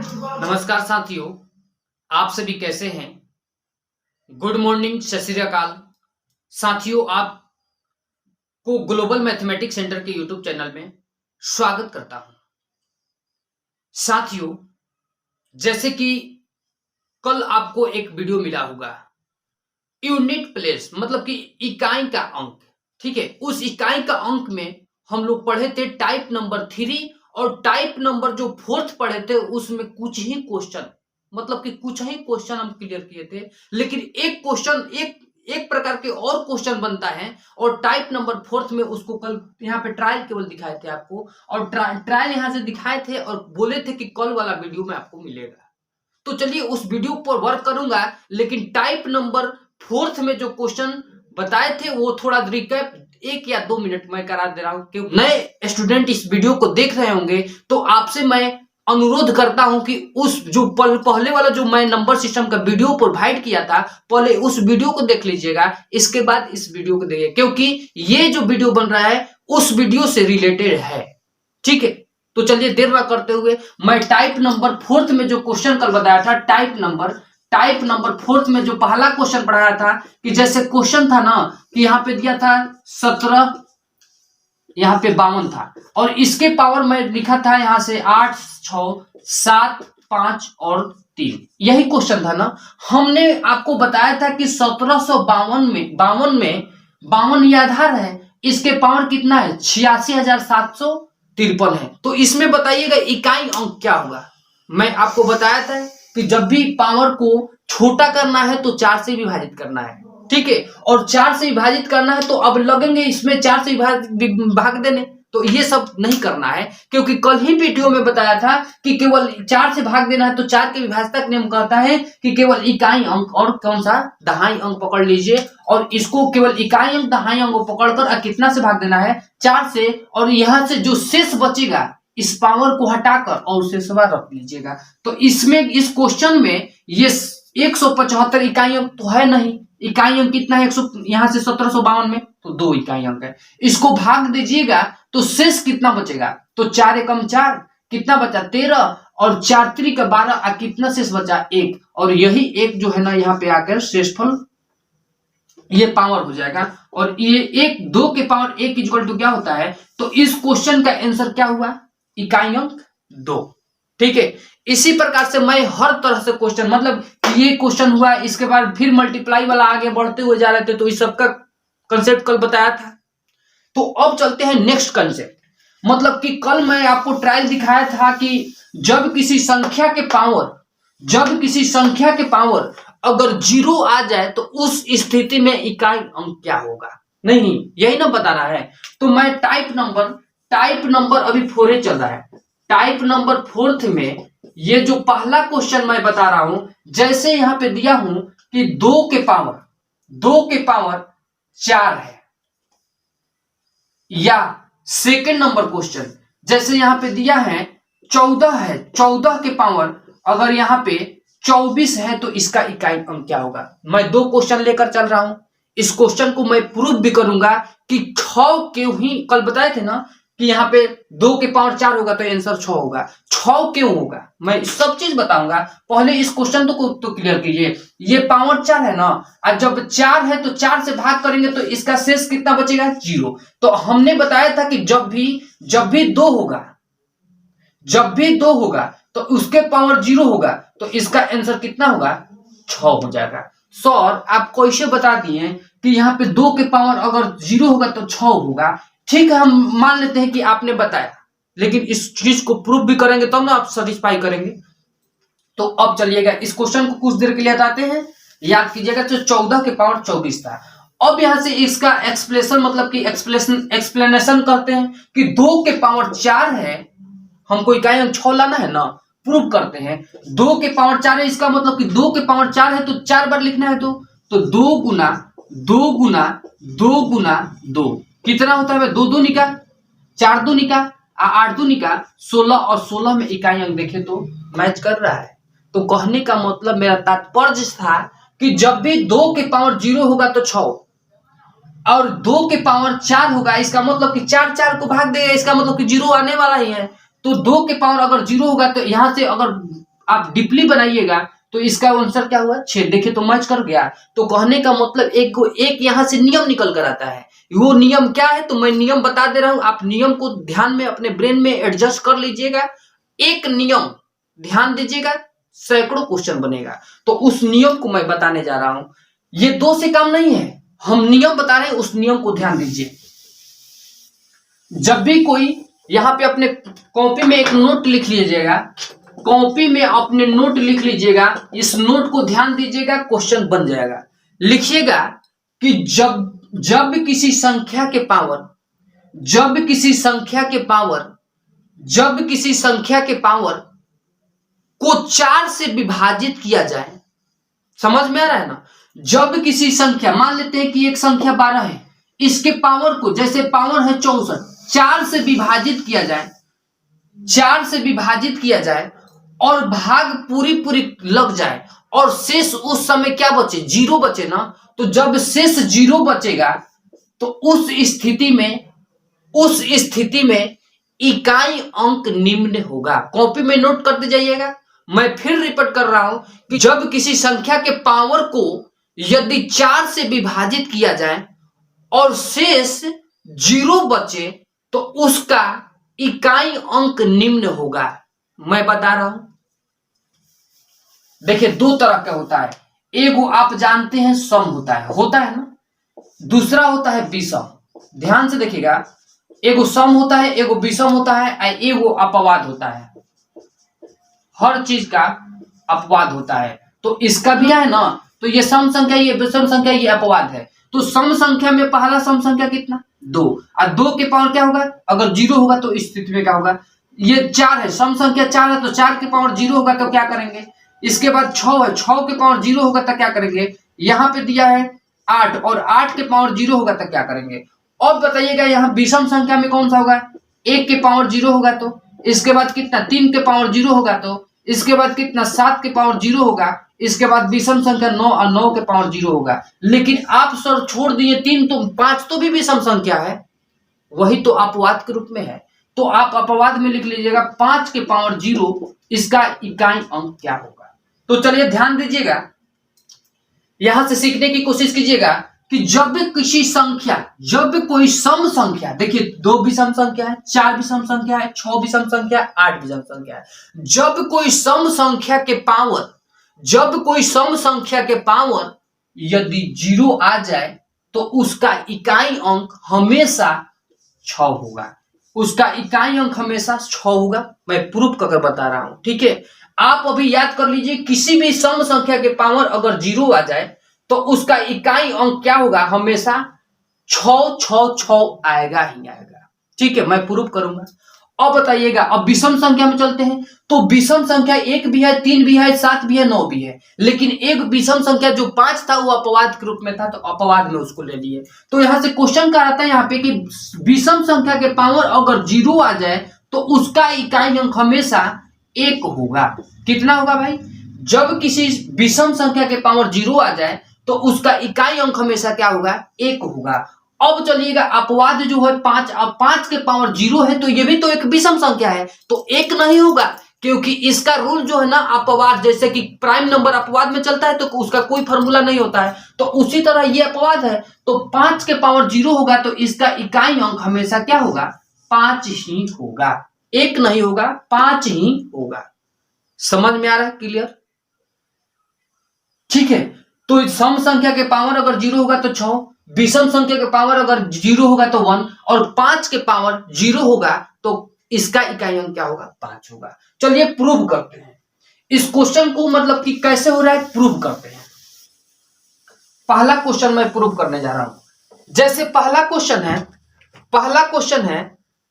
नमस्कार साथियों, आप सभी कैसे हैं? गुड मॉर्निंग, सत श्री अकाल। साथियों, आपको ग्लोबल मैथमेटिक्स सेंटर के यूट्यूब चैनल में स्वागत करता हूं। साथियों, जैसे कि कल आपको एक वीडियो मिला होगा, यूनिट प्लेस मतलब कि इकाई का अंक, ठीक है। उस इकाई का अंक में हम लोग पढ़े थे टाइप नंबर 3 और टाइप नंबर जो 4th पढ़े थे उसमें कुछ ही क्वेश्चन मतलब कि कुछ ही क्वेश्चन हम क्लियर किए थे। लेकिन एक क्वेश्चन एक प्रकार के और क्वेश्चन बनता है और टाइप नंबर 4th में उसको कल यहाँ पे ट्रायल केवल दिखाए थे आपको, और ट्रायल यहाँ से दिखाए थे और बोले थे कि कल वाला वीडियो में आपको मिलेगा। तो चलिए उस वीडियो पर वर्क करूंगा, लेकिन टाइप नंबर 4th में जो क्वेश्चन बताए थे वो थोड़ा रिकैप 1 या 2 मिनट में करा दे रहा हूं। क्योंकि नए स्टूडेंट इस वीडियो को देख रहे होंगे तो आपसे मैं अनुरोध करता हूं कि उस जो पहले वाला जो मैं नंबर सिस्टम का वीडियो प्रोवाइड किया था, पहले उस वीडियो को देख लीजिएगा, इसके बाद इस वीडियो को देखिए, क्योंकि ये जो वीडियो बन रहा है उस वीडियो से रिलेटेड है, ठीक है। तो चलिए देर न करते हुए मैं टाइप नंबर 4th में जो क्वेश्चन कल बताया था, टाइप नंबर 4th में जो पहला क्वेश्चन पढ़ाया था कि जैसे क्वेश्चन था ना कि यहाँ पे दिया था 17, यहाँ पे 52 था और इसके पावर में लिखा था यहाँ से 8, 6, 7, 5 और 3, यही क्वेश्चन था ना। हमने आपको बताया था कि 1752 में 52 ये आधार है, इसके पावर कितना है 86,753 है। तो इसमें बताइएगा इकाई अंक क्या होगा। मैं आपको बताया था कि जब भी पावर को छोटा करना है तो 4 से विभाजित करना है, ठीक है, और 4 से विभाजित करना है तो अब लगेंगे इसमें 4 से भाग देने, तो ये सब नहीं करना है, क्योंकि कल ही वीडियो में बताया था कि केवल 4 से भाग देना है। तो 4 के विभाजक नियम कहता है कि केवल इकाई अंक और कौन सा दहाई अंक पकड़ लीजिए, और इसको केवल इकाई अंक दहाई अंक पकड़कर कितना से भाग देना है 4 से, और यहां से जो शेष बचेगा इस पावर को हटाकर और शेषवा रख लीजिएगा। तो इसमें इस क्वेश्चन में ये 175 इकाई अंक तो है नहीं, इकाई अंक कितना है 100, यहाँ से 1752 में तो 2 इकाई अंक है। इसको भाग दीजिएगा तो शेष कितना बचेगा, तो 4 एकम 4 कितना बचा 13 और 4 त्रिक 12 कितना शेष बचा 1, और यही 1 जो है ना यहाँ पे आकर शेषफल ये पावर हो जाएगा, और ये 2 के पावर 1 इक्वल टू क्या होता है। तो इस क्वेश्चन का आंसर क्या हुआ, इकाई अंक 2, ठीक है। इसी प्रकार से मैं हर तरह से क्वेश्चन मतलब ये क्वेश्चन हुआ, इसके बाद फिर मल्टीप्लाई वाला आगे बढ़ते हुए जा रहे थे, तो इस सबका कंसेप्ट कल बताया था। तो अब चलते हैं नेक्स्ट कंसेप्ट, मतलब कि कल मैं आपको ट्रायल दिखाया था कि जब किसी संख्या के पावर अगर 0 आ जाए तो उस स्थिति में इकाई अंक क्या होगा, नहीं यही ना बताना है। तो मैं टाइप नंबर अभी 4 चल रहा है, टाइप नंबर 4th में ये जो पहला क्वेश्चन मैं बता रहा हूं, जैसे यहां पे दिया हूं कि 2 के पावर 4 है, या सेकंड नंबर क्वेश्चन जैसे यहां पे दिया है 14 है, 14 के पावर अगर यहां पे 24 है तो इसका इकाई अंक क्या होगा। मैं 2 क्वेश्चन लेकर चल रहा हूं, इस क्वेश्चन को मैं प्रूव भी करूंगा कि 6 क्यों ही कल बताए थे ना कि यहाँ पे 2 के पावर 4 होगा तो आंसर 6 होगा, 6 क्यों होगा मैं सब चीज बताऊंगा। पहले इस क्वेश्चन तो क्लियर कीजिए, ये पावर 4 है ना, और जब 4 है तो 4 से भाग करेंगे तो इसका शेष कितना बचेगा 0। तो हमने बताया था कि जब भी 2 होगा तो उसके पावर 0 होगा तो इसका आंसर कितना होगा 6 हो जाएगा। सर आप कैसे बता दिए कि यहाँ पे 2 के पावर अगर 0 होगा तो 6 होगा, ठीक है, हम मान लेते हैं कि आपने बताया, लेकिन इस चीज को प्रूव भी करेंगे तब ना आप सेटिस्फाई करेंगे। तो अब चलिएगा इस क्वेश्चन को कुछ देर के लिए हटाते हैं, याद कीजिएगा। तो 14 के पावर 24 था। अब यहां से इसका एक्सप्लेनेशन मतलब कि एक्सप्लेनेशन करते हैं कि 2 के पावर 4 है, हमको इकाई अंक 6 लाना है ना, प्रूव करते हैं। 2 के पावर 4 है, इसका मतलब कि 2 के पावर 4 है तो 4 बार लिखना है, तो 2 गुना 2 गुना 2 गुना 2 कितना होता है 2 2 निका 4 2 निका 8 2 निका 16, और 16 में इकाई अंक देखे तो मैच कर रहा है। तो कहने का मतलब मेरा तात्पर्य था कि जब भी 2 के पावर 0 होगा तो 6 और 2 के पावर 4 होगा, इसका मतलब कि 4 4 को भाग देगा, इसका मतलब कि 0 आने वाला ही है। तो 2 के पावर अगर 0 होगा तो यहां से अगर आप डीपली बनाइएगा तो इसका आंसर क्या हुआ 6। देखिए तो मैच कर गया। तो कहने का मतलब एक यहां से नियम निकल कर आता है। वो नियम क्या है तो मैं नियम बता दे रहा हूं, आप नियम को ध्यान में अपने ब्रेन में एडजस्ट कर लीजिएगा। एक नियम ध्यान दीजिएगा, सैकड़ों क्वेश्चन बनेगा। तो उस नियम को मैं बताने जा रहा हूं। ये 2 से काम नहीं है, हम नियम बता रहे हैं, उस नियम को ध्यान दीजिए। जब भी कोई यहां पे अपने कॉपी में एक नोट लिख लीजिएगा, कॉपी में अपने नोट लिख लीजिएगा, इस नोट को ध्यान दीजिएगा, क्वेश्चन बन जाएगा। लिखिएगा कि जब किसी संख्या के पावर को 4 से विभाजित किया जाए, समझ में आ रहा है ना। जब किसी संख्या, मान लेते हैं कि एक संख्या 12 है, इसके पावर को, जैसे पावर है 64, 4 से विभाजित किया जाए और भाग पूरी लग जाए और शेष उस समय क्या बचे, 0 बचे ना। तो जब शेष 0 बचेगा तो उस स्थिति में इकाई अंक निम्न होगा। कॉपी में नोट करते जाइएगा। मैं फिर रिपीट कर रहा हूं कि जब किसी संख्या के पावर को यदि 4 से विभाजित किया जाए और शेष 0 बचे तो उसका इकाई अंक निम्न होगा। मैं बता रहा हूं, देखिए 2 तरह का होता है। एगो आप जानते हैं सम होता है ना, दूसरा होता है विषम। ध्यान से देखिएगा, एगो सम होता है, एगो विषम होता है, एगो अपवाद होता है। हर चीज का अपवाद होता है। तो इसका भी है ना, तो ये सम संख्या, ये विषम संख्या, ये अपवाद है। तो सम संख्या में पहला सम संख्या कितना 2, और 2 के पावर क्या होगा, अगर 0 होगा तो इस स्थिति में क्या होगा, ये 4 है, सम संख्या 4 है, तो 4 के पावर 0 होगा तो क्या करेंगे। इसके बाद 6 है, 6 के पावर 0 होगा तो क्या करेंगे। यहाँ पे दिया है 8 और 8 के पावर 0 होगा तो क्या करेंगे। अब बताइएगा यहाँ विषम संख्या में कौन सा होगा, 1 के पावर 0 होगा तो इसके बाद कितना, 3 के पावर 0 होगा तो इसके बाद कितना, 7 के पावर 0 होगा। इसके बाद विषम संख्या 9 और 9 के पावर 0 होगा। लेकिन आप सर छोड़ दिए 3, तो 5 तो भी विषम संख्या है, वही तो अपवाद के रूप में है। तो आप अपवाद में लिख लीजिएगा 5 के पावर 0, इसका इकाई अंक क्या होगा। तो चलिए ध्यान दीजिएगा, यहां से सीखने की कोशिश कीजिएगा कि जब कोई सम संख्या, देखिए 2 विषम संख्या है, 4 विषम संख्या है, 6 विषम संख्या है, 8 विषम संख्या है। जब कोई सम संख्या के पावर यदि 0 आ जाए तो उसका इकाई अंक हमेशा 6 होगा। मैं प्रूफ करके बता रहा हूं, ठीक है। आप अभी याद कर लीजिए, किसी भी सम संख्या के पावर अगर 0 आ जाए तो उसका इकाई अंक क्या होगा, हमेशा 6 आएगा ही आएगा, ठीक है। मैं प्रूफ करूंगा। अब बताइएगा, अब विषम संख्या में चलते हैं। तो विषम संख्या 1 भी है, 3 भी है, 7 भी है, 9 भी है। लेकिन एक विषम संख्या जो 5 था वो अपवाद के रूप में था, तो अपवाद में उसको ले लिए। तो यहां से क्वेश्चन का आता है यहाँ पे कि विषम संख्या के पावर अगर 0 आ जाए तो उसका इकाई अंक हमेशा 1 होगा। कितना होगा भाई, जब किसी विषम संख्या के पावर 0 आ जाए तो उसका इकाई अंक हमेशा क्या होगा, 1 होगा। अब चलिएगा, अपवाद जो है 5, अब 5 के पावर 0 है तो ये भी तो एक विषम संख्या है, तो 1 नहीं होगा, क्योंकि इसका रूल जो है ना, अपवाद, जैसे कि प्राइम नंबर अपवाद में चलता है तो उसका कोई फॉर्मूला नहीं होता है, तो उसी तरह ये अपवाद है। तो 5 के पावर 0 होगा तो इसका इकाई अंक हमेशा क्या होगा, 5 ही होगा, 1 नहीं होगा, 5 ही होगा। समझ में आ रहा है, क्लियर, ठीक है। तो सम संख्या के पावर अगर 0 होगा तो 6, विषम संख्या के पावर अगर 0 होगा तो 1, और 5 के पावर 0 होगा तो इसका इकाई अंक क्या होगा, 5 होगा। चलिए प्रूव करते हैं इस क्वेश्चन को, मतलब कि कैसे हो रहा है, प्रूव करते हैं। पहला क्वेश्चन मैं प्रूव करने जा रहा हूं। जैसे पहला क्वेश्चन है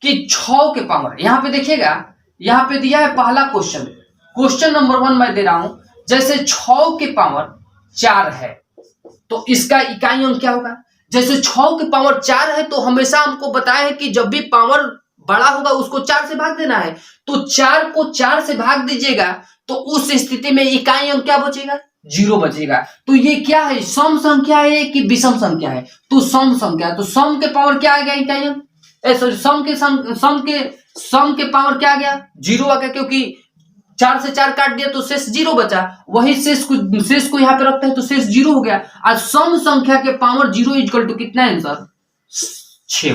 कि 6 के पावर, यहां पे देखिएगा, यहां पे दिया है पहला क्वेश्चन नंबर 1 मैं दे रहा हूं। जैसे 6 के पावर 4 है तो इसका इकाई अंक क्या होगा। जैसे 6 के पावर 4 है तो हमेशा हमको बताया है कि जब भी पावर बड़ा होगा उसको 4 से भाग देना है, तो 4 को 4 से भाग दीजिएगा तो उस स्थिति में इकाई अंक क्या बचेगा, 0 बचेगा। तो ये क्या है, सम संख्या है कि विषम संख्या है, तो सम संख्या है। तो सम के पावर क्या आ गया, इकाई अंक, सॉरी सम के पावर क्या आ गया, 0 आ गया, क्योंकि 4 से 4 काट दिया तो शेष 0 बचा, वही शेष को यहाँ पे रखते हैं तो शेष 0 हो गया। आज सम संख्या के पावर 0 इक्वल टू कितना आंसर 6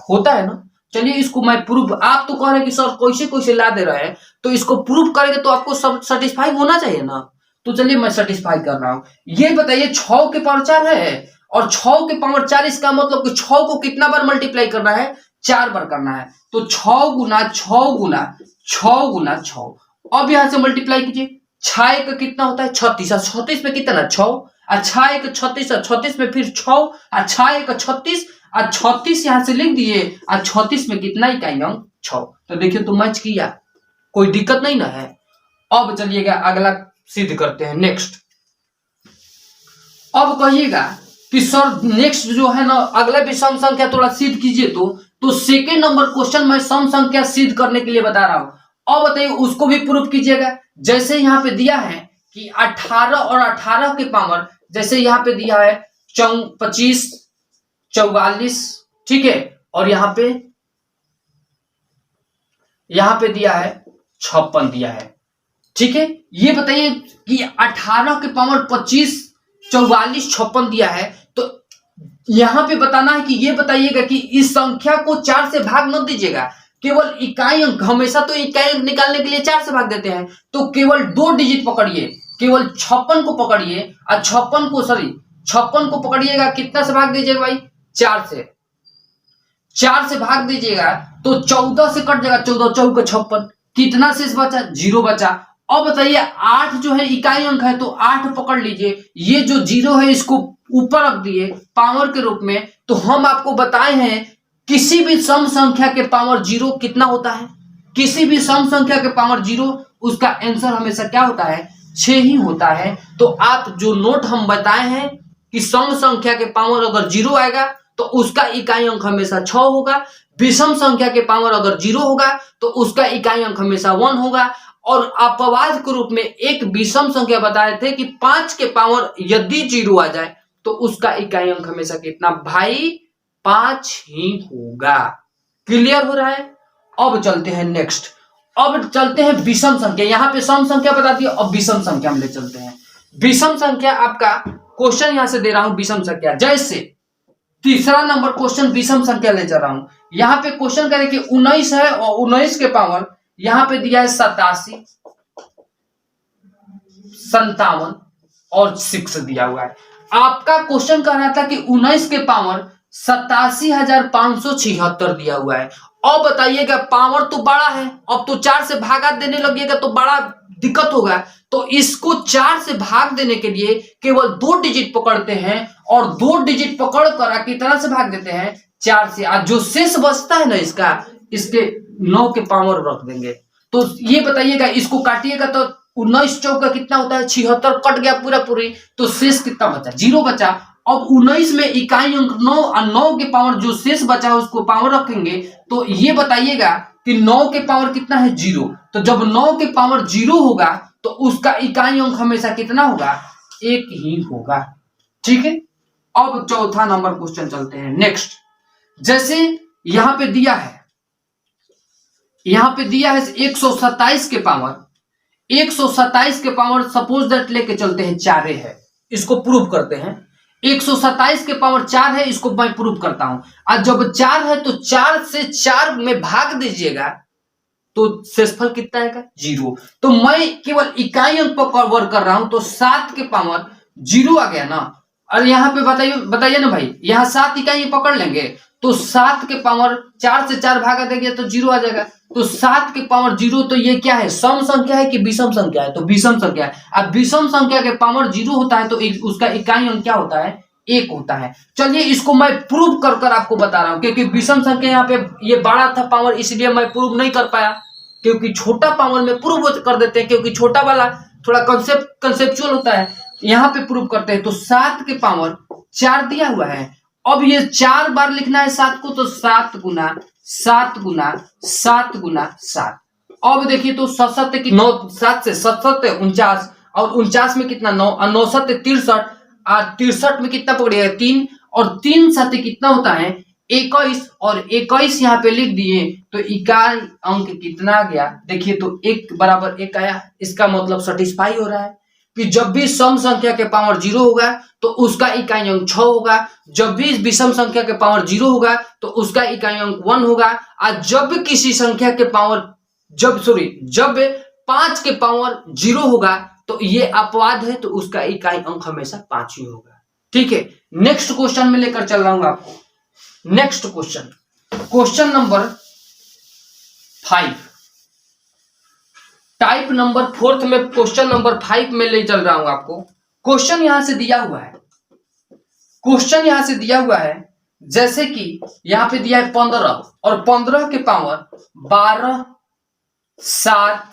होता है ना। चलिए इसको मैं प्रूफ, आप तो कह रहे हैं कि सर कैसे कैसे ला दे रहे हैं, तो इसको प्रूफ करेंगे तो आपको सब सेटिस्फाई होना चाहिए ना। तो चलिए मैं सेटिस्फाई कर रहा हूं। ये बताइए 6 के पावर 4 है और 6 के पावर 4, इसका मतलब कि 6 को कितना बार मल्टीप्लाई करना है, 4 बार करना है। तो 6 गुना 6 गुना 6 गुना 6। अब यहां से मल्टीप्लाई कीजिए, 6 का कितना होता है 36, 36 में कितना 6, और 6 एक 36, 36 में फिर 6, और 6 एक 36, और 36 यहां से लिख दिए, और 36 में कितना इकाई अंक 6। तो देखिए तो मैच किया, कोई दिक्कत नहीं ना है। अब चलिएगा अगला सिद्ध करते हैं नेक्स्ट। अब कहिएगा कि सर नेक्स्ट जो है ना अगला भी सम संख्या थोड़ा सिद्ध कीजिए। तो सेकेंड नंबर क्वेश्चन मैं सम संख्या सिद्ध करने के लिए बता रहा हूं। अब बताइए उसको भी प्रूफ कीजिएगा। जैसे यहाँ पे दिया है कि 18 और 18 के पावर, जैसे यहाँ पे दिया है 25 44, ठीक है, और यहाँ पे दिया है 56 दिया है, ठीक है। ये बताइए कि 18 के पावर 25 44 56 दिया है, तो यहां पे बताना है कि ये बताइएगा कि इस संख्या को 4 से भाग मत दीजिएगा, केवल इकाई अंक, हमेशा तो इकाई अंक निकालने के लिए 4 से भाग देते हैं, तो केवल 2 डिजिट पकड़िए, केवल 56 को पकड़िए, और 56 को पकड़िएगा, कितना से भाग दीजिएगा भाई 4 से भाग दीजिएगा तो 14 से कट जाएगा, 14 4 का 56, कितना शेष बचा 0 बचा। अब बताइए 8 जो है इकाई अंक है, तो 8 पकड़ लीजिए, ये जो 0 है इसको ऊपर रख दिए पावर के रूप में। तो हम आपको बताए हैं किसी भी सम संख्या के पावर 0 कितना होता है, किसी भी सम संख्या के पावर 0 उसका आंसर हमेशा क्या होता है 6 ही होता है। तो आप जो नोट हम बताए हैं कि सम संख्या के पावर अगर 0 आएगा तो उसका इकाई अंक हमेशा 6 होगा, विषम संख्या के पावर अगर 0 होगा तो उसका इकाई अंक हमेशा 1 होगा। और अपवाद के रूप में एक विषम संख्या बताए थे कि 5 के पावर यदि 0 आ जाए तो उसका इकाई अंक हमेशा कितना भाई 5 ही होगा। क्लियर हो रहा है। अब चलते हैं नेक्स्ट, अब चलते हैं विषम संख्या। यहां पे सम संख्या बता दी, अब विषम संख्या में ले चलते हैं। विषम संख्या आपका क्वेश्चन यहां से दे रहा हूं विषम संख्या, जैसे तीसरा नंबर क्वेश्चन विषम संख्या ले जा रहा हूं। यहां पे क्वेश्चन करें कि 19 है और 19 के पावर यहां पे दिया है 87 57 और 6 दिया हुआ है। आपका क्वेश्चन कह रहा था कि 19 के पावर 87,576 दिया हुआ है। अब बताइएगा पावर तो बड़ा है, अब तो 4 से भागा देने लगिएगा तो बड़ा दिक्कत होगा। तो इसको 4 से भाग देने के लिए केवल 2 डिजिट पकड़ते हैं और 2 डिजिट पकड़ कर कितना से भाग देते हैं 4 से। आज जो शेष बचता है ना इसके 9 के पावर रख देंगे। तो ये बताइएगा इसको काटिएगा तो 19 चौका कितना होता है 76, कट गया पूरा पूरी, तो शेष कितना बचा 0 बचा। अब 19 में इकाई अंक 9 और 9 के पावर जो शेष बचा उसको पावर रखेंगे। तो ये बताइएगा कि 9 के पावर कितना है 0, तो जब 9 के पावर 0 होगा तो उसका इकाई अंक हमेशा कितना होगा 1 ही होगा। ठीक है। अब चौथा नंबर क्वेश्चन चलते हैं नेक्स्ट। जैसे यहां पे दिया है 127 के पावर सपोज दैट लेके चलते हैं 4 है, इसको प्रूव करते हैं। 127 के पावर 4 है, इसको मैं प्रूव करता हूं। आज जब 4 है तो 4 से 4 में भाग दीजिएगा तो शेषफल कितना आएगा 0। तो मैं केवल इकाई अंक पर कवर कर रहा हूं, तो 7 के पावर 0 आ गया ना। और यहाँ पे बताइए ना भाई, यहाँ 7 इकाई पकड़ लेंगे तो 7 के पावर 4 से 4 भागा देंगे तो 0 आ जाएगा। तो 7 के पावर 0, तो ये क्या है सम संख्या है कि विषम संख्या है, तो विषम संख्या है। अब विषम संख्या के पावर 0 होता है तो उसका इकाई अंक क्या होता है 1 होता है। चलिए इसको मैं प्रूव कर आपको बता रहा हूं, क्योंकि विषम संख्या यहाँ पे ये बड़ा था पावर, इसलिए मैं प्रूव नहीं कर पाया, क्योंकि छोटा पावर में प्रूव कर देते हैं, क्योंकि छोटा वाला थोड़ा कंसेप्चुअल होता है। यहाँ पे प्रूव करते हैं। तो 7 के पावर 4 दिया हुआ है। अब ये 4 बार लिखना है 7 को, तो 7 गुना 7 गुना 7 गुना 7। अब देखिए तो 7 की 9, 7 से 7 49, और 49 में कितना 9 और 9 7 63, और 63 में कितना पकड़िएगा 3, और 3 7 कितना होता है 21 और 21 यहाँ पे लिख दिए तो इकाई अंक कितना आ गया? देखिए तो 1 बराबर 1 आया। इसका मतलब सेटिस्फाई हो रहा है कि जब भी सम संख्या के पावर 0 होगा तो उसका इकाई अंक 6 होगा, जब भी विषम संख्या के पावर 0 होगा तो उसका इकाई अंक 1 होगा, और जब किसी संख्या के पावर जब 5 के पावर 0 होगा तो ये अपवाद है, तो उसका इकाई अंक हमेशा 5 ही होगा। ठीक है, नेक्स्ट क्वेश्चन में लेकर चल रहा हूं आपको। Next question number 5, type number 4 में क्वेश्चन नंबर 5 में ले चल रहा हूं आपको। क्वेश्चन यहां से दिया हुआ है, जैसे कि यहां पे दिया है 15 और 15 के पावर 12, 7,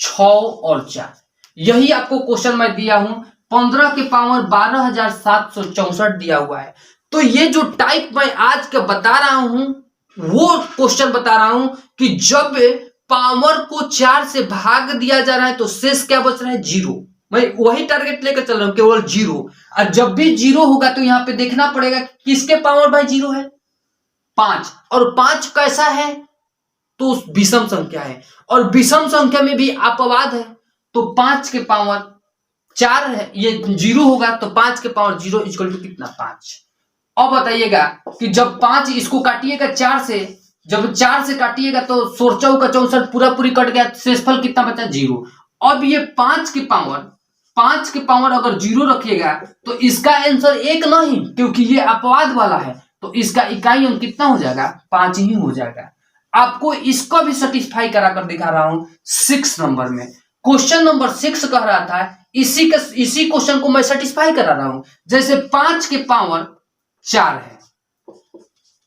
6 और 4। यही आपको क्वेश्चन मैं दिया हूं। 15 के पावर 12,764 दिया हुआ है। तो ये जो टाइप मैं आज का बता रहा हूं वो क्वेश्चन बता रहा हूं कि जब पावर को 4 से भाग दिया जा रहा है तो शेष क्या बच रहा है? 0। मैं वही टारगेट लेकर चल रहा हूं, केवल 0। और जब भी 0 होगा तो यहां पे देखना पड़ेगा कि किसके पावर भाई 0 है? 5। और 5 कैसा है? तो विषम संख्या है, और विषम संख्या में भी अपवाद है। तो 5 के पावर 4 है, ये 0 होगा तो 5 के पावर 0 इक्वल टू कितना? 5। अब बताइएगा कि जब 5 इसको काटिएगा 4 से, जब 4 से काटिएगा तो 16 का 64 पूरा पूरी कट गया, शेषफल कितना बचा? 0। अब ये 5 के पावर अगर 0 रखिएगा तो इसका आंसर 1 नहीं, क्योंकि ये अपवाद वाला है, तो इसका इकाई अंक कितना हो जाएगा? 5 ही हो जाएगा। आपको इसको भी सेटिस्फाई कराकर दिखा रहा हूं 6 नंबर में। क्वेश्चन नंबर 6 कह रहा था, इसी क्वेश्चन को मैं सेटिस्फाई करा रहा हूं। जैसे 5 के पावर 4 है,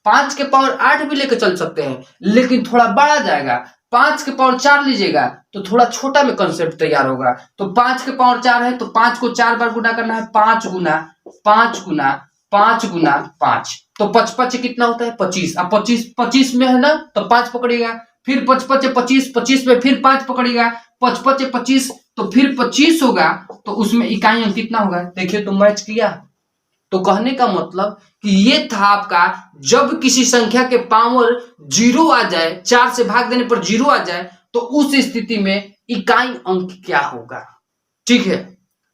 5 के पावर 8 भी लेकर चल सकते हैं, लेकिन थोड़ा बड़ा जाएगा। 5 के पावर 4 लीजिएगा तो थोड़ा छोटा में कंसेप्ट तैयार होगा। तो 5 के पावर 4 है तो 5 को 4 बार गुना करना है, 5 गुना 5 गुना 5 गुना 5, तो 5 कितना होता है? 25। अब 25 में है ना, तो 5 पकड़िएगा, फिर 25 25 में फिर 5 पकड़िएगा, 25 तो फिर 25 होगा, तो उसमें इकाई अंक कितना होगा? देखिए तो मैच किया। तो कहने का मतलब कि ये था आपका, जब किसी संख्या के पावर 0 आ जाए, 4 से भाग देने पर 0 आ जाए, तो उस स्थिति में इकाई अंक क्या होगा। ठीक है,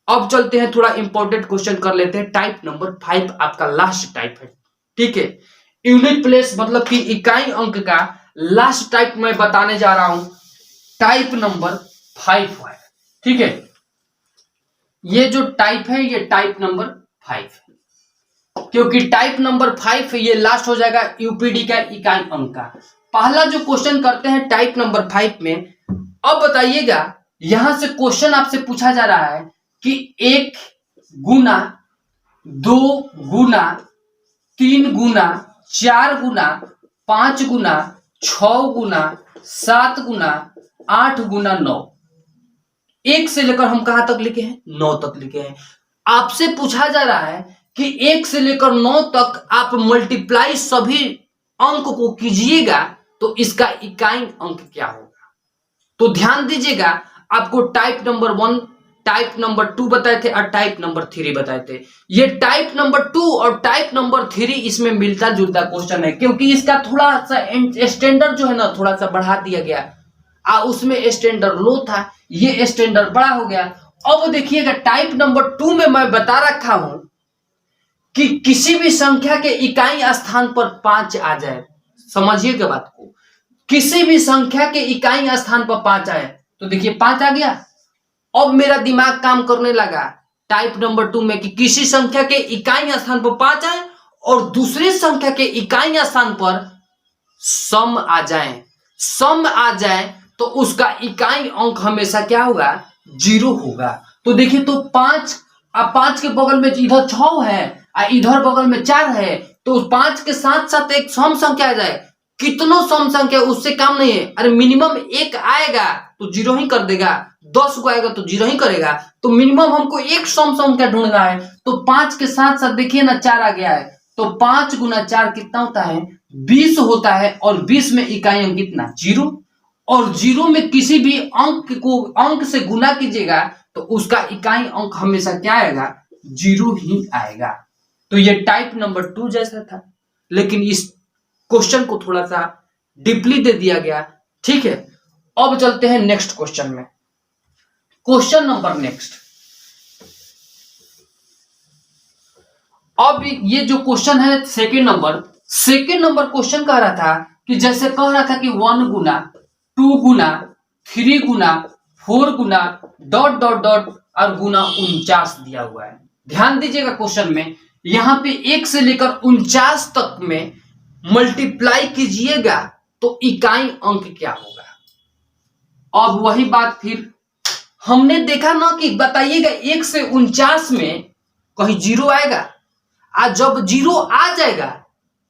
अब चलते हैं, थोड़ा इंपॉर्टेंट क्वेश्चन कर लेते हैं। टाइप नंबर 5 आपका लास्ट टाइप है। ठीक है, यूनिट प्लेस मतलब कि इकाई अंक का लास्ट टाइप मैं बताने जा रहा हूं, टाइप नंबर 5 है। ठीक है, ये जो टाइप है ये टाइप नंबर 5 है, क्योंकि टाइप नंबर 5 ये लास्ट हो जाएगा यूपीडी का इकाई अंक का। पहला जो क्वेश्चन करते हैं टाइप नंबर 5 में, अब बताइएगा, यहां से क्वेश्चन आपसे पूछा जा रहा है कि 1 गुना 2 गुना 3 गुना 4 गुना 5 गुना 6 गुना 7 गुना 8 गुना 9, 1 से लेकर हम कहां तक लिखे हैं? 9 तक लिखे हैं। आपसे पूछा जा रहा है कि 1 से लेकर 9 तक आप मल्टीप्लाई सभी अंक को कीजिएगा तो इसका इकाई अंक क्या होगा। तो ध्यान दीजिएगा, आपको टाइप नंबर 1, टाइप नंबर 2 बताए थे और टाइप नंबर 3 बताए थे। ये टाइप नंबर 2 और टाइप नंबर 3 इसमें मिलता जुलता क्वेश्चन है, क्योंकि इसका थोड़ा सा स्टैंडर्ड जो है ना थोड़ा सा बढ़ा दिया गया, उसमें स्टैंडर्ड लो था, ये स्टैंडर्ड बड़ा हो गया। अब देखिएगा टाइप नंबर 2 में मैं बता रखा हूं कि किसी भी संख्या के इकाई स्थान पर 5 आ जाए। समझिएगा बात को, किसी भी संख्या के इकाई स्थान पर 5 आए तो देखिए 5 आ गया। अब मेरा दिमाग काम करने लगा टाइप नंबर 2 में कि किसी संख्या के इकाई स्थान पर 5 आए और दूसरी संख्या के इकाई स्थान पर सम आ जाए तो उसका इकाई अंक हमेशा क्या होगा? 0 होगा। तो देखिए तो 5, अब 5 के बगल में इधर 6 है और इधर बगल में 4 है, तो 5 के साथ साथ एक सम संख्या आ जाए। कितनों सम संख्या उससे काम नहीं है, अरे मिनिमम 1 आएगा तो 0 ही कर देगा, 10 को आएगा तो 0 ही करेगा, तो मिनिमम हमको एक सम संख्या ढूंढना है। तो 5 के साथ साथ देखिए ना 4 आ गया है, तो 5 गुना 4 कितना होता है? 20 होता है, और 20 में इकाई अंक कितना? 0। और 0 में किसी भी अंक से गुना कीजिएगा तो उसका इकाई अंक हमेशा क्या आएगा? 0 ही आएगा। तो ये टाइप नंबर 2 जैसा था, लेकिन इस क्वेश्चन को थोड़ा सा डीपली दे दिया गया। ठीक है, अब चलते हैं नेक्स्ट क्वेश्चन में। क्वेश्चन नंबर नेक्स्ट, अब ये जो क्वेश्चन है सेकंड नंबर क्वेश्चन कह रहा था कि जैसे कह रहा था कि 1 गुना 2 गुना 3 गुना 4 गुना डॉट डॉट डॉट और गुना 49 दिया हुआ है। ध्यान दीजिएगा क्वेश्चन में, यहां पे 1 से लेकर 49 तक में मल्टीप्लाई कीजिएगा तो इकाई अंक क्या होगा। अब वही बात फिर हमने देखा ना कि बताइएगा 1 से 49 में कहीं जीरो आएगा, आज जब जीरो आ जाएगा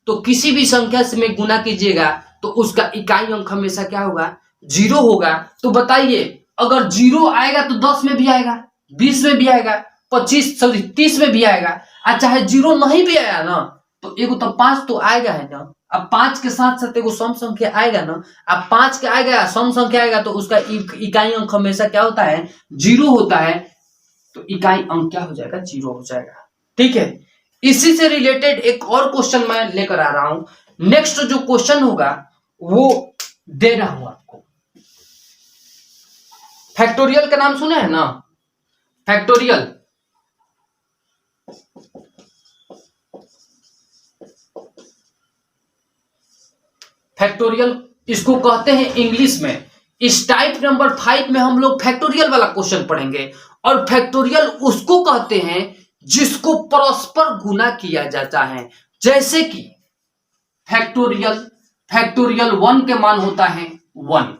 तो किसी भी संख्या से में गुना कीजिएगा तो उसका इकाई अंक हमेशा क्या होगा, जीरो होगा। तो बताइए अगर जीरो आएगा तो 10 में भी आएगा, 20 में भी आएगा, 30 में भी आएगा, और चाहे जीरो नहीं भी आया ना तो एगो तो 5 तो आएगा है ना। अब 5 के साथ साथ एगो सम संख्या आएगा ना, अब 5 के आएगा सम संख्या आएगा तो उसका इकाई अंक हमेशा क्या होता है, जीरो होता है। तो इकाई अंक क्या हो जाएगा, जीरो हो जाएगा। ठीक है, इसी से रिलेटेड एक और क्वेश्चन मैं लेकर आ रहा हूं। नेक्स्ट जो क्वेश्चन होगा वो दे रहा हूं आपको। फैक्टोरियल का नाम सुना है ना, फैक्टोरियल। फैक्टोरियल इसको कहते हैं इंग्लिश में। इस टाइप नंबर 5 में हम लोग फैक्टोरियल वाला क्वेश्चन पढ़ेंगे। और फैक्टोरियल उसको कहते हैं जिसको परस्पर गुना किया जाता है। जैसे कि फैक्टोरियल 1 के मान होता है 1।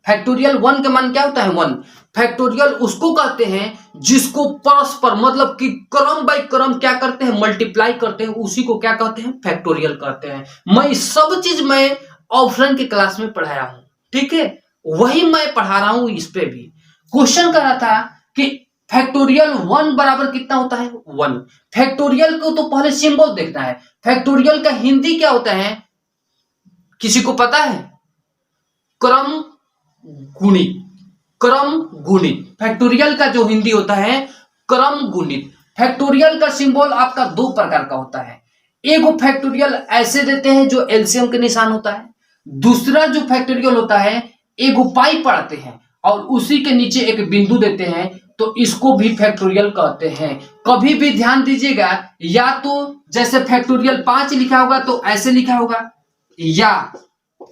फैक्टोरियल 1 के मान क्या होता है, 1। फैक्टोरियल उसको कहते हैं जिसको परस्पर मतलब कि क्रम बाय क्रम क्या करते हैं, मल्टीप्लाई करते हैं, उसी को क्या कहते हैं, फैक्टोरियल कहते हैं। मैं सब चीज मैं ऑफलाइन की क्लास में पढ़ाया हूं। ठीक है, वही मैं पढ़ा रहा हूं। इस पे भी क्वेश्चन कर रहा था कि फैक्टोरियल 1 बराबर कितना होता है, 1। फैक्टोरियल को तो पहले सिंबल देखना है। फैक्टोरियल का हिंदी क्या होता है, किसी को पता है? क्रम गुणित। फैक्टोरियल का जो हिंदी होता है क्रम गुणित। फैक्टोरियल का सिंबल आपका 2 प्रकार का होता है। एक फैक्टोरियल ऐसे देते हैं जो एलसीएम के निशान होता है। दूसरा जो फैक्टोरियल होता है एक पाई पढ़ाते हैं और उसी के नीचे एक बिंदु देते हैं, तो इसको भी फैक्टोरियल कहते हैं। कभी भी ध्यान दीजिएगा, या तो जैसे फैक्टोरियल 5 लिखा होगा तो ऐसे लिखा होगा, या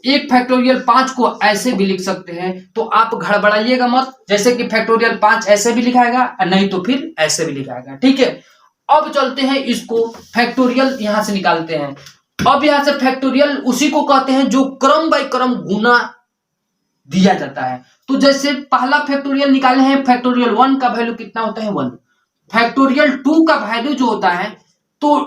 एक फैक्टोरियल 5 को ऐसे भी लिख सकते हैं। तो आप गड़बड़ाइएगा मत, जैसे कि फैक्टोरियल 5 ऐसे भी लिखाएगा और नहीं तो फिर ऐसे भी लिखाएगा। ठीक है, अब चलते हैं इसको फैक्टोरियल यहां से निकालते हैं। अब यहां से फैक्टोरियल उसी को कहते हैं जो क्रम बाय क्रम गुना दिया जाता है। तो जैसे पहला फैक्टोरियल निकाले हैं, फैक्टोरियल 1 का वैल्यू कितना होता है, 1। फैक्टोरियल 2 का वैल्यू जो होता है तो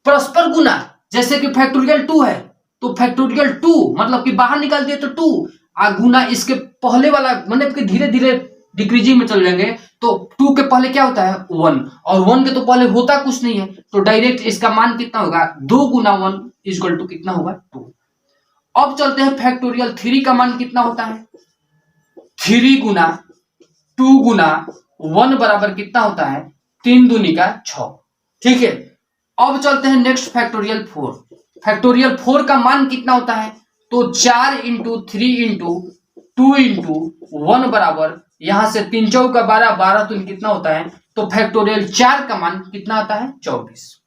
परस्पर गुना, जैसे कि फैक्टोरियल 2 है तो फैक्टोरियल 2 मतलब कि बाहर निकाल दिए तो 2 आ गुना इसके पहले वाला, मतलब कि धीरे धीरे डिक्रीजिंग में चल जाएंगे। तो 2 के पहले क्या होता है, 1, और 1 के तो पहले होता कुछ नहीं है, तो डायरेक्ट इसका मान कितना होगा, 2 गुना 1 इक्वल टू कितना होगा, 2। अब चलते हैं फैक्टोरियल 3 का मान कितना होता है, 3 गुना 2 गुना 1 बराबर कितना होता है, 3 दूनी का 6। ठीक है, अब चलते हैं नेक्स्ट फैक्टोरियल 4। फैक्टोरियल 4 का मान कितना होता है, तो 4 इंटू 3 इंटू 2 इंटू 1 बराबर, यहां से 3 चौका 12, 12 तो कितना होता है, तो फैक्टोरियल 4 का मान कितना आता है, 24।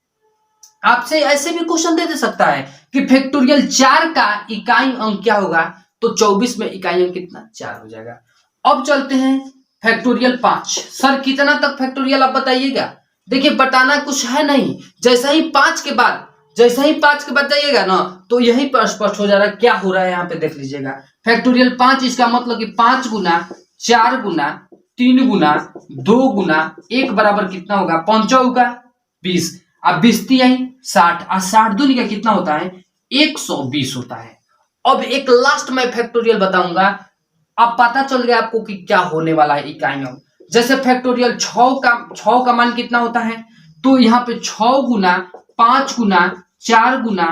आपसे ऐसे भी क्वेश्चन दे सकता है कि फैक्टोरियल 4 का इकाई अंक क्या होगा, तो 24 में इकाई अंक कितना, 4 हो जाएगा। अब चलते हैं फैक्टोरियल 5। सर कितना तक फैक्टोरियल आप बताइएगा। देखिए बताना कुछ है नहीं, जैसा ही 5 के बाद जाइएगा ना तो यही पर स्पष्ट हो जा रहा है क्या हो रहा है। यहाँ पे देख लीजिएगा, फैक्टोरियल 5 इसका मतलब कि 5 गुना 4 गुना 3 गुना 2 गुना 1 बराबर कितना होगा, 5 होगा 20, अब 20 आई 60, और 60 दूनी का कितना होता है, 120 होता है। अब एक लास्ट मैं फैक्टोरियल बताऊंगा, अब पता चल गया आपको कि क्या होने वाला है इकाई अंक। जैसे फैक्टोरियल 6 का मान कितना होता है, तो यहाँ पे 6 गुना 5 गुना 4 गुना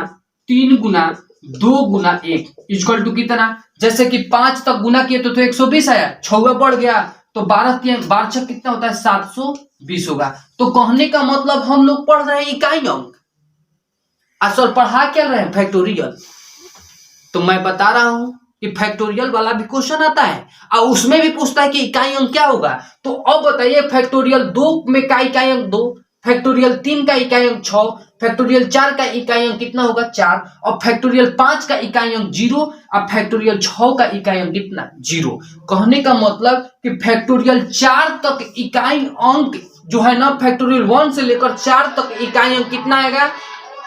3 गुना 2 गुना 1 इक्वल टू कितना, जैसे कि 5 तक गुना किए तो 120 आया, 6 बढ़ गया तो 12 कितना होता है, 720 होगा। तो कहने का मतलब हम लोग पढ़ रहे हैं इकाई अंक। सर पढ़ा क्या रहे हैं? फैक्टोरियल। तो मैं बता रहा हूं कि फैक्टोरियल वाला भी क्वेश्चन आता है और उसमें भी पूछता है कि इकाई अंक क्या होगा। तो अब बताइए फैक्टोरियल 2 में का इकाई अंक 2, फैक्टोरियल 3 का इकाई अंक 6, फैक्टोरियल 4 का इकाई अंक कितना होगा 4, और फैक्टोरियल 5 का इकाई अंक 0, और फैक्टोरियल 6 का इकाई अंक कितना 0। कहने का मतलब कि फैक्टोरियल 4 तक इकाई अंक जो है ना, फैक्टोरियल 1 से लेकर 4 तक इकाई अंक कितना आएगा,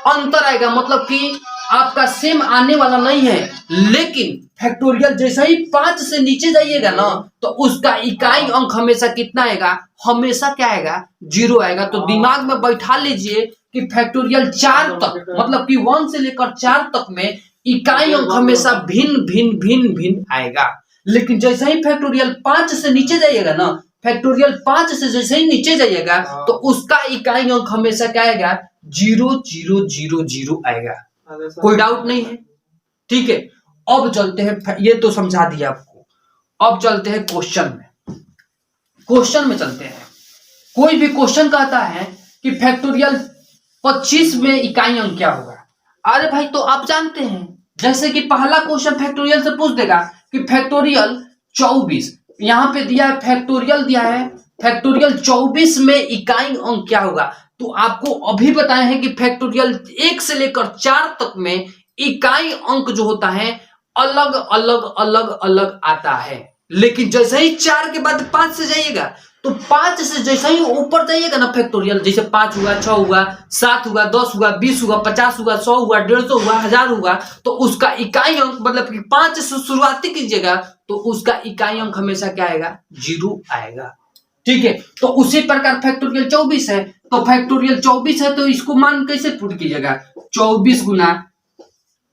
अंतर आएगा। मतलब कि आपका सेम आने वाला नहीं है, लेकिन फैक्टोरियल जैसे ही 5 से नीचे जाइएगा ना, तो उसका इकाई अंक हमेशा कितना आएगा, हमेशा क्या आएगा, 0 आएगा। तो दिमाग में बैठा लीजिए कि फैक्टोरियल 4 तक, मतलब कि 1 से लेकर 4 तक में इकाई अंक हमेशा भिन्न भिन्न भिन्न भिन्न आएगा। लेकिन जैसे ही फैक्टोरियल 5 से नीचे जाइएगा ना, फैक्टोरियल 5 से जैसे ही नीचे जाइएगा, तो उसका इकाई अंक हमेशा क्या आएगा, 0 0 0 0 आएगा। कोई डाउट नहीं है? ठीक है, अब चलते हैं, ये तो समझा दिया आपको। अब चलते हैं क्वेश्चन में। क्वेश्चन में चलते हैं। कोई भी क्वेश्चन कहता है कि फैक्टोरियल 25 में इकाई अंक क्या होगा। अरे भाई, तो आप जानते हैं, जैसे कि पहला क्वेश्चन फैक्टोरियल से पूछ देगा कि फैक्टोरियल 24, यहां पे दिया है फैक्टोरियल, दिया है फैक्टोरियल 24 में इकाई अंक क्या होगा। तो आपको अभी बताए हैं कि फैक्टोरियल 1 से लेकर 4 तक में इकाई अंक जो होता है अलग अलग अलग अलग आता है। लेकिन जैसे ही 4 के बाद 5 से जाइएगा, तो 5 से जैसे ही ऊपर जाइएगा ना फैक्टोरियल, जैसे 5 हुआ, 6 हुआ, 7 हुआ, 10 हुआ, 20 हुआ, 50 हुआ, 100 हुआ, 150 हुआ, 1000 हुआ, तो उसका इकाई अंक, मतलब कि 5 से शुरुआती कीजिएगा तो उसका इकाई अंक हमेशा क्या आएगा, 0 आएगा। ठीक है, तो उसी प्रकार फैक्टोरियल 24 है, तो फैक्टोरियल 24 है तो इसको मान कैसे पुट कीजिएगा, 24 गुना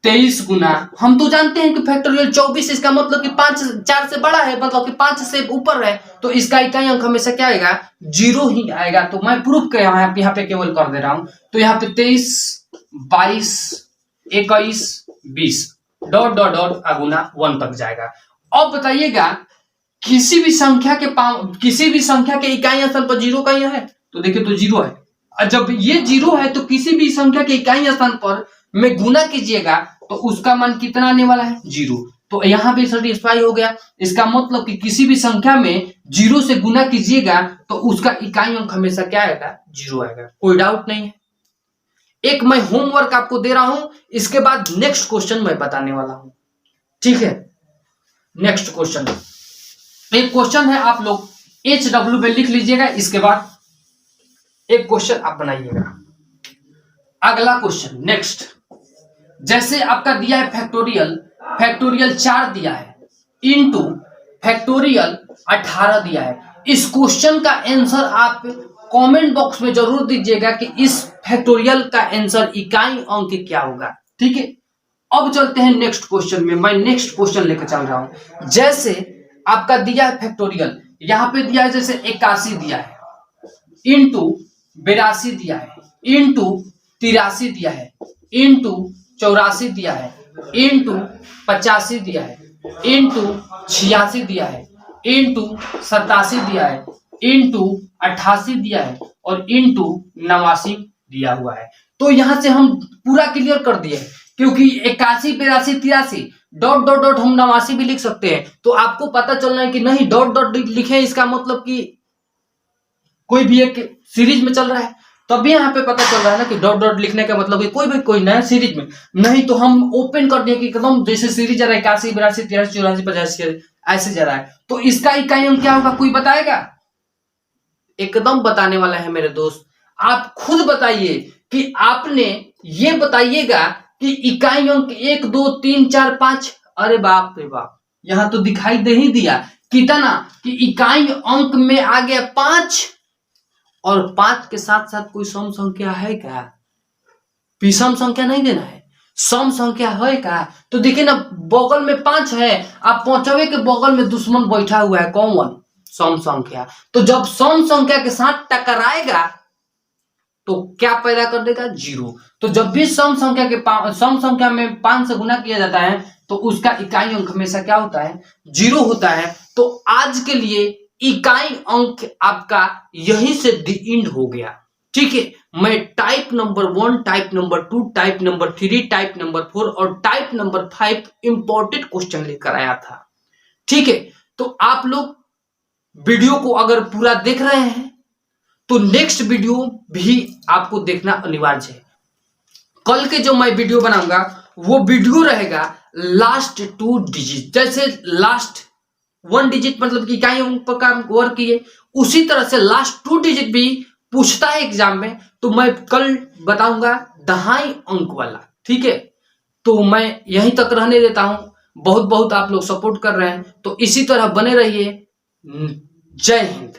23 गुना, हम तो जानते हैं कि फैक्टोरियल 24, इसका मतलब कि 5 4 से बड़ा है, मतलब कि 5 से ऊपर है, तो इसका इकाई अंक हमेशा क्या आएगा, 0 ही आएगा। तो मैं प्रूफ कर यहाँ पे केवल कर दे रहा हूं। तो यहाँ पे 23 22 21 20 डॉट डॉट डॉट अगुना 1 तक जाएगा। अब बताइएगा किसी भी संख्या के इकाई स्थान पर 0 का ही है, तो देखिए तो 0 है। और जब ये 0 है तो किसी भी संख्या के इकाई स्थान पर में गुना कीजिएगा तो उसका मान कितना आने वाला है, 0। तो यहाँ पे सेटिस्फाई हो गया। इसका मतलब कि किसी भी संख्या में 0 से गुना कीजिएगा तो उसका इकाई अंक हमेशा क्या आएगा, 0 आएगा। कोई डाउट नहीं है। एक मैं होमवर्क आपको दे रहा हूं, इसके बाद नेक्स्ट क्वेश्चन मैं बताने वाला हूं। ठीक है, नेक्स्ट क्वेश्चन, एक क्वेश्चन है, आप लोग HW पे लिख लीजिएगा, इसके बाद एक क्वेश्चन आप बनाइएगा। अगला क्वेश्चन नेक्स्ट, जैसे आपका दिया है फैक्टोरियल 4 दिया है इनटू फैक्टोरियल 18 दिया है। इस क्वेश्चन का आंसर आप कमेंट बॉक्स में जरूर दीजिएगा कि इस फैक्टोरियल का आंसर इकाई अंक क्या होगा। ठीक है, अब चलते हैं नेक्स्ट क्वेश्चन में। मैं नेक्स्ट क्वेश्चन लेकर चल रहा हूं। जैसे आपका दिया है फैक्टोरियल, यहां पे दिया है जैसे 81 दिया है इनटू 82 दिया है इनटू 83 दिया है इनटू 84 दिया है इनटू 85 दिया है इनटू 86 दिया है इनटू 87 दिया है इनटू 88 दिया है और इनटू 89 दिया हुआ है। तो यहां से हम पूरा क्लियर कर दिए, क्योंकि 81 82 83 डॉट डॉट डॉट हम 89 भी लिख सकते हैं। तो आपको पता चलना है कि नहीं डॉट डॉट लिखे, इसका मतलब कि कोई भी एक सीरीज में चल रहा है, तभी यहाँ पे पता चल रहा है ना कि डॉट डॉट लिखने का मतलब कि कोई नया सीरीज में, नहीं तो हम ओपन कर दिए कि एकदम जैसे सीरीज जा रहा है 81 82 83 84 85 ऐसे जा रहा है। तो इसका इकाई अंक क्या होगा, कोई बताएगा? एकदम बताने वाला है मेरे दोस्त, आप खुद बताइए कि आपने ये बताइएगा कि इकाई अंक 1 2 3 4 5, अरे बाप रे बाप, यहां तो दिखाई दे ही दिया कितना कि इकाई अंक में आ गया 5, और 5 के साथ साथ कोई सम संख्या है क्या? विषम संख्या नहीं देना है, सम संख्या है क्या? तो देखिए ना, बगल में 5 है, आप 5वें के बगल में दुश्मन बैठा हुआ है, कौन? सम संख्या। तो जब सम संख्या के साथ टकराएगा तो क्या पैदा कर देगा, 0। तो जब भी सम संख्या में 5 से गुना किया जाता है तो उसका इकाई अंक हमेशा क्या होता है, 0 होता है। तो आज के लिए इकाई अंक आपका यहीं से द एंड हो गया। ठीक है, मैं type number 1, type number 2, type number 3, type number 4 और टाइप नंबर 5 इंपॉर्टेंट क्वेश्चन लेकर आया था। ठीक है, तो आप लोग वीडियो को अगर पूरा देख रहे हैं तो नेक्स्ट वीडियो भी आपको देखना अनिवार्य है। कल के जो मैं वीडियो बनाऊंगा वो वीडियो रहेगा लास्ट 2 डिजिट, जैसे लास्ट 1 डिजिट मतलब कि इकाई अंक पर काम वर्क किए, उसी तरह से लास्ट 2 डिजिट भी पूछता है एग्जाम में, तो मैं कल बताऊंगा दहाई अंक वाला। ठीक है, तो मैं यहीं तक रहने देता हूं। बहुत बहुत आप लोग सपोर्ट कर रहे हैं, तो इसी तरह बने रहिए। जय हिंद।